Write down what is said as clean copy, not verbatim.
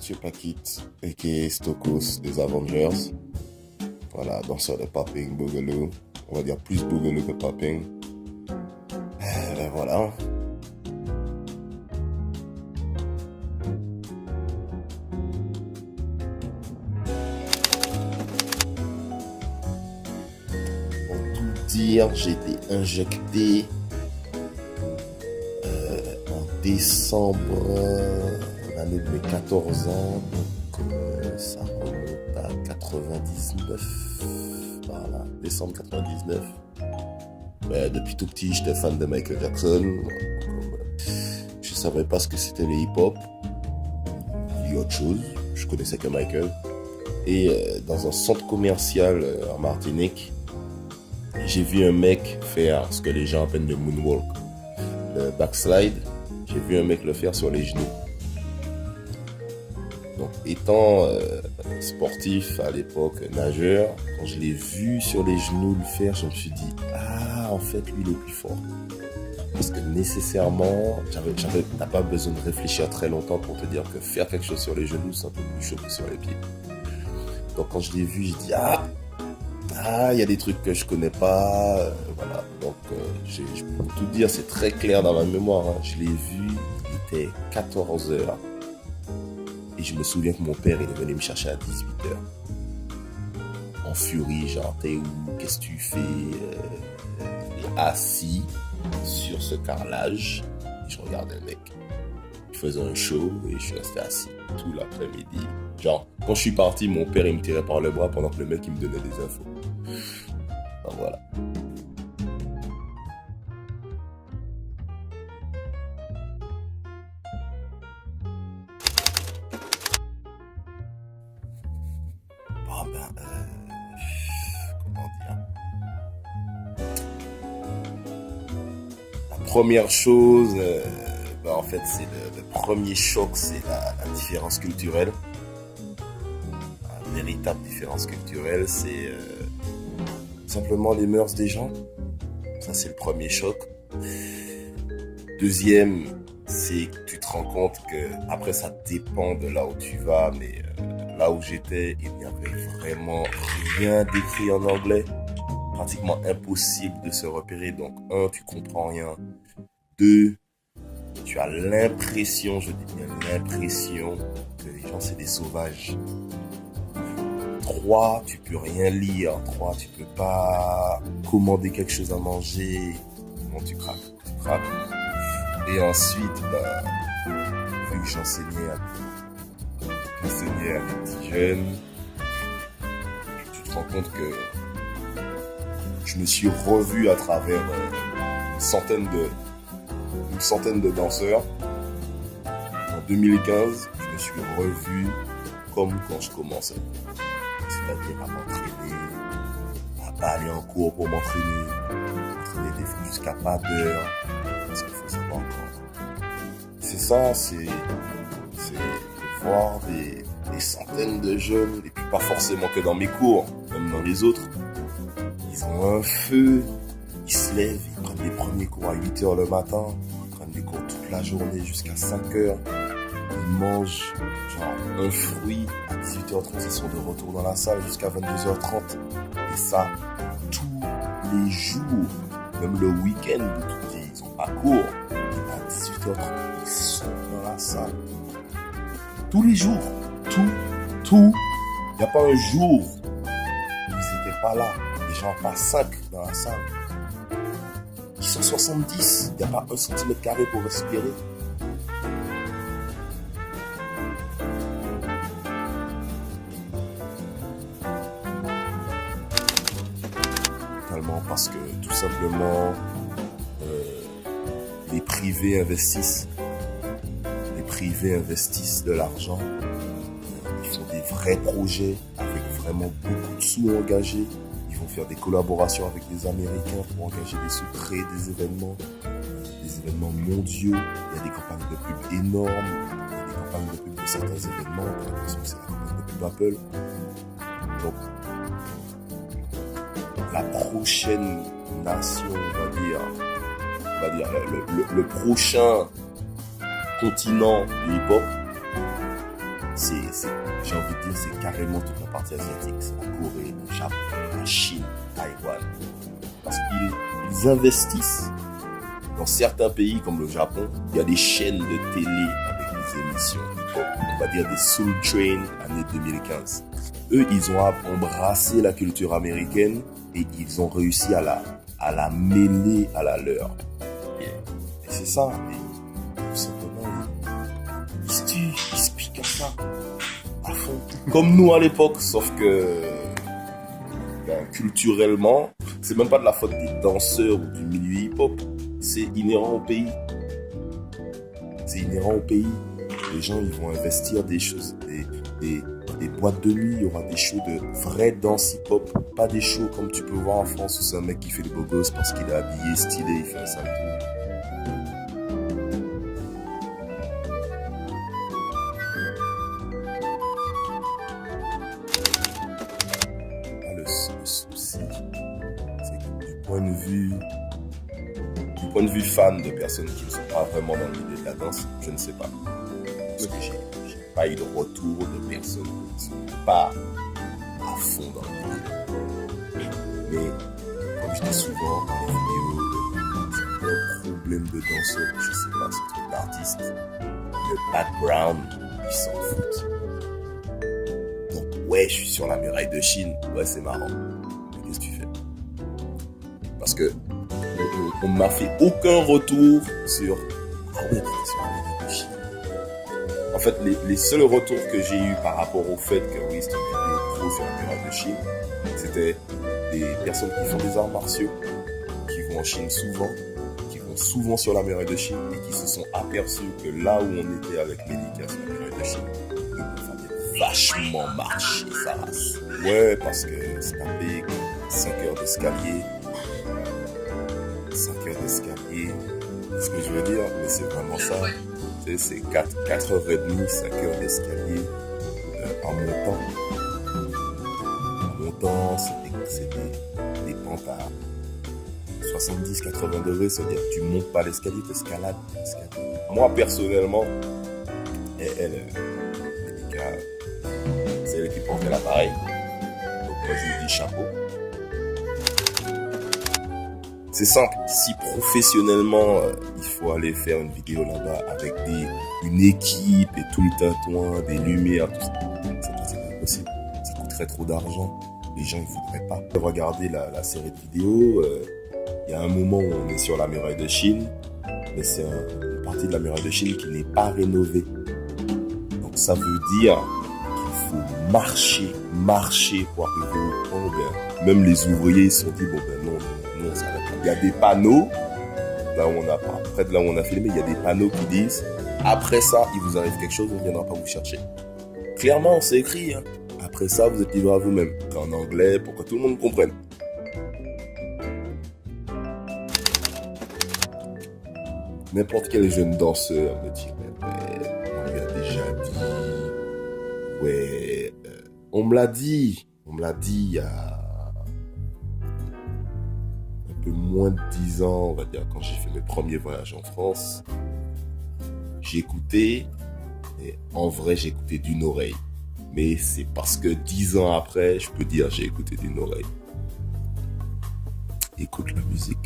Mathieu Paquette, a.k.a. Stokos des Avengers. Voilà, danseur de popping, boogaloo. On va dire plus boogaloo que popping. Voilà. Pour tout dire, j'ai été injecté en décembre, l'année de mes 14 ans. Donc ça remonte à 99. Voilà, décembre 99. Depuis tout petit, j'étais fan de Michael Jackson. Je savais pas ce que c'était le hip-hop. Il y a autre chose. Je connaissais que Michael. Et dans un centre commercial en Martinique, j'ai vu un mec faire ce que les gens appellent le moonwalk. Le backslide, j'ai vu un mec le faire sur les genoux. Donc, étant sportif à l'époque, nageur, quand je l'ai vu sur les genoux le faire, je me suis dit, ah, en fait, lui, il est plus fort. Parce que nécessairement, t'as pas besoin de réfléchir très longtemps pour te dire que faire quelque chose sur les genoux, c'est un peu plus chaud que sur les pieds. Donc, quand je l'ai vu, j'ai dit, il y a des trucs que je connais pas, voilà. Donc, pour tout dire, c'est très clair dans ma mémoire, hein. Je l'ai vu, il était 14 heures. Et je me souviens que mon père, il est venu me chercher à 18h. En furie, genre, t'es où? Qu'est-ce que tu fais? Il est assis sur ce carrelage. Et je regardais le mec. Il faisait un show et je suis resté assis tout l'après-midi. Genre, quand je suis parti, mon père, il me tirait par le bras pendant que le mec, il me donnait des infos. Donc voilà. Comment dire? La première chose, en fait, c'est le premier choc, c'est la différence culturelle. La véritable différence culturelle, c'est simplement les mœurs des gens. Ça, c'est le premier choc. Deuxième, c'est que tu te rends compte que, après, ça dépend de là où tu vas, mais là où j'étais, il n'y avait vraiment rien d'écrit en anglais. Pratiquement impossible de se repérer. Donc, un, tu comprends rien. Deux, tu as l'impression, je dis bien l'impression, que les gens, c'est des sauvages. 3, tu peux rien lire. 3, tu peux pas commander quelque chose à manger. Bon, tu craques. Et ensuite, vu que j'enseignais à des petits jeunes, tu te rends compte que je me suis revu à travers une centaine de danseurs. En 2015, je me suis revu comme quand je commençais. C'est-à-dire à m'entraîner, à pas aller en cours pour m'entraîner des fois jusqu'à pas d'heure, parce qu'il faut savoir encore. C'est ça, c'est voir des centaines de jeunes, et puis pas forcément que dans mes cours, même dans les autres. Ils ont un feu, ils se lèvent, ils prennent les premiers cours à 8h le matin, ils prennent des cours toute la journée jusqu'à 5h. Ils mangent genre un fruit à 18h30, ils sont de retour dans la salle jusqu'à 22h30. Et ça, tous les jours, même le week-end, ils ont pas cours. À 18h30, ils sont dans la salle. Tous les jours, tout. Il n'y a pas un jour où ils n'étaient pas là. Les gens pas 5 dans la salle. Ils sont 70, il n'y a pas 1 cm² pour respirer. Parce que tout simplement les privés investissent de l'argent, ils font des vrais projets avec vraiment beaucoup de sous engagés, ils vont faire des collaborations avec des Américains pour engager des sous, créer des événements mondiaux, il y a des campagnes de pub énormes, il y a des campagnes de pub de certains événements, par exemple c'est la campagne de pub Apple. Donc la prochaine nation, on va dire le prochain continent du hip-hop, j'ai envie de dire, c'est carrément toute la partie asiatique. C'est la Corée, le Japon, la Chine, Taïwan. Parce qu'ils investissent dans certains pays comme le Japon. Il y a des chaînes de télé avec des émissions, on va dire des Soul Train année 2015. Eux, ils ont embrassé la culture américaine et ils ont réussi à la mêler à la leur. Et c'est ça. Et tout simplement, ils se tuent, ils se piquent comme ça, à fond. Comme nous à l'époque, sauf que culturellement, c'est même pas de la faute des danseurs ou du milieu hip-hop. C'est inhérent au pays. C'est inhérent au pays. Les gens, ils vont investir des choses, des boîtes de nuit. Il y aura des shows de vraie danse hip-hop. Pas des shows comme tu peux voir en France où c'est un mec qui fait les beaux gosses parce qu'il est habillé, stylé, il fait un sale tour. Le souci, c'est que du point de vue fan de personnes qui ne sont pas vraiment dans le milieu de la danse, je ne sais pas. Parce que j'ai pas eu de retour de personnes qui ne sont pas à fond dans le milieu. Mais, comme je dis souvent dans les vidéos, c'est un problème de danseur, je sais pas, c'est un truc d'artiste. Le background, ils s'en foutent. Donc, ouais, je suis sur la muraille de Chine. Ouais, c'est marrant. Mais qu'est-ce que tu fais? Parce que on ne m'a fait aucun retour sur ah ouais, t'étais sur la muraille de Chine. En fait, les seuls retours que j'ai eu par rapport au fait que oui, c'était une vidéo pro sur la muraille de Chine, c'était des personnes qui font des arts martiaux, qui vont en Chine souvent, qui vont souvent sur la muraille de Chine et qui se sont aperçus que là où on était avec Médica sur la muraille de Chine, il fallait vachement marcher sa race. Ouais, parce que c'est tapé 5 heures d'escalier. 5 heures d'escalier, c'est ce que je veux dire, mais c'est vraiment ça. C'est 4h30, 5 heures d'escalier en montant. En montant, c'est des pentes à 70-80 degrés, c'est-à-dire que tu montes pas l'escalier, tu escalades l'escalier. Moi, personnellement, Médica, c'est elle qui portait l'appareil. Donc moi, je lui dis chapeau. C'est simple, si professionnellement il faut aller faire une vidéo là-bas avec une équipe et tout le tintouin, des lumières, tout ça, c'est pas possible. Ça coûterait trop d'argent. Les gens ils voudraient pas. Regardez la série de vidéos. Il y a un moment où on est sur la muraille de Chine, mais c'est une partie de la muraille de Chine qui n'est pas rénovée. Donc ça veut dire qu'il faut marcher pour arriver au point. Même les ouvriers ils se sont dit bon ben non, ça va. Il y a des panneaux, là où près de là où on a filmé, il y a des panneaux qui disent après ça, il vous arrive quelque chose, on ne viendra pas vous chercher. Clairement, c'est écrit. Hein. Après ça, vous êtes livré à vous-même. C'est en anglais pour que tout le monde comprenne. N'importe quel jeune danseur me dirait ouais, on lui a déjà dit. Ouais, on me l'a dit il y a moins de 10 ans, on va dire, quand j'ai fait mes premiers voyages en France, j'écoutais, et en vrai, j'écoutais d'une oreille. Mais c'est parce que 10 ans après, je peux dire j'ai écouté d'une oreille. Écoute la musique.